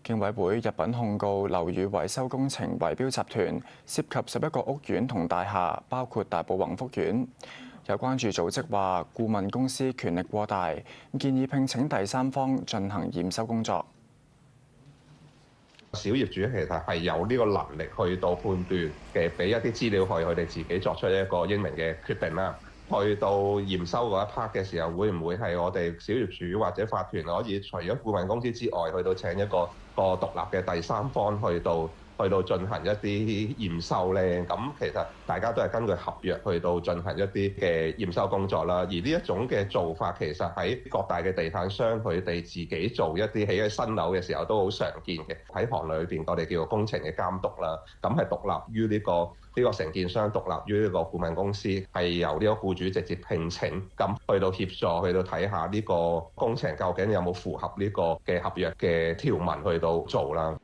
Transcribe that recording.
競委會入稟控告樓宇維修工程圍標集團，涉及11個屋苑同大廈，包括大埔宏福苑。有關注組織話，顧問公司權力過大，建議聘請第三方進行驗收工作。小業主其實係有呢個能力去到判斷嘅，俾一啲資料去佢哋自己作出一個英明嘅決定啦。去到驗收嗰一 part 嘅時候，會唔會係我哋小業主或者法團可以除咗顧問公司之外，去到請一個獨立嘅第三方去到進行一啲驗收咧？咁其實大家都係根據合約去到進行一啲嘅驗收工作啦。而呢一種嘅做法，其實喺各大嘅地產商佢哋自己做一啲起嘅新樓嘅時候都好常見嘅。喺行裏邊，我哋叫做工程嘅監督啦。咁係獨立於呢個承建商，獨立於呢個顧問公司，係由呢個僱主直接聘請，咁去到協助，去到睇下呢個工程究竟有冇符合呢個嘅合約嘅條文去到做啦。